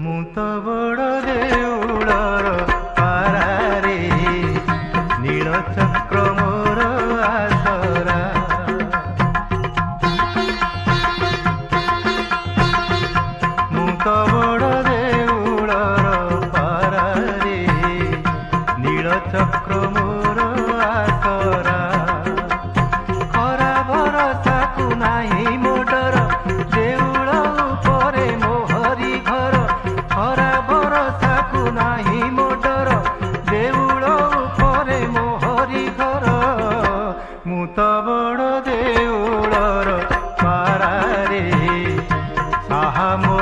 ମୁଁ ତ ବଡ଼ ଦେଉଳର ପାରାରେ, ନୀଳଚକ୍ର ମୋର ଆସରା। ମୁଁ ତ ବଡ଼ ଦେଉଳର ପାରାରେ, ନୀଳଚକ୍ର ମୋର ଆସରା। ଖରା ଭରସାକୁ ନାହିଁ ମୋ ଡର, ଦେଉଳ ଉପରେ ମୋହରି ଘର। ଖରା ଭରସାକୁ ନାହିଁ ମୋ ଡର, ଦେଉଳ ଉପରେ ମୋହରି ଘର। ମୁଁ ତ ବଡ଼ ଦେଉଳର ପାରାରେ, ସାହା ମୋ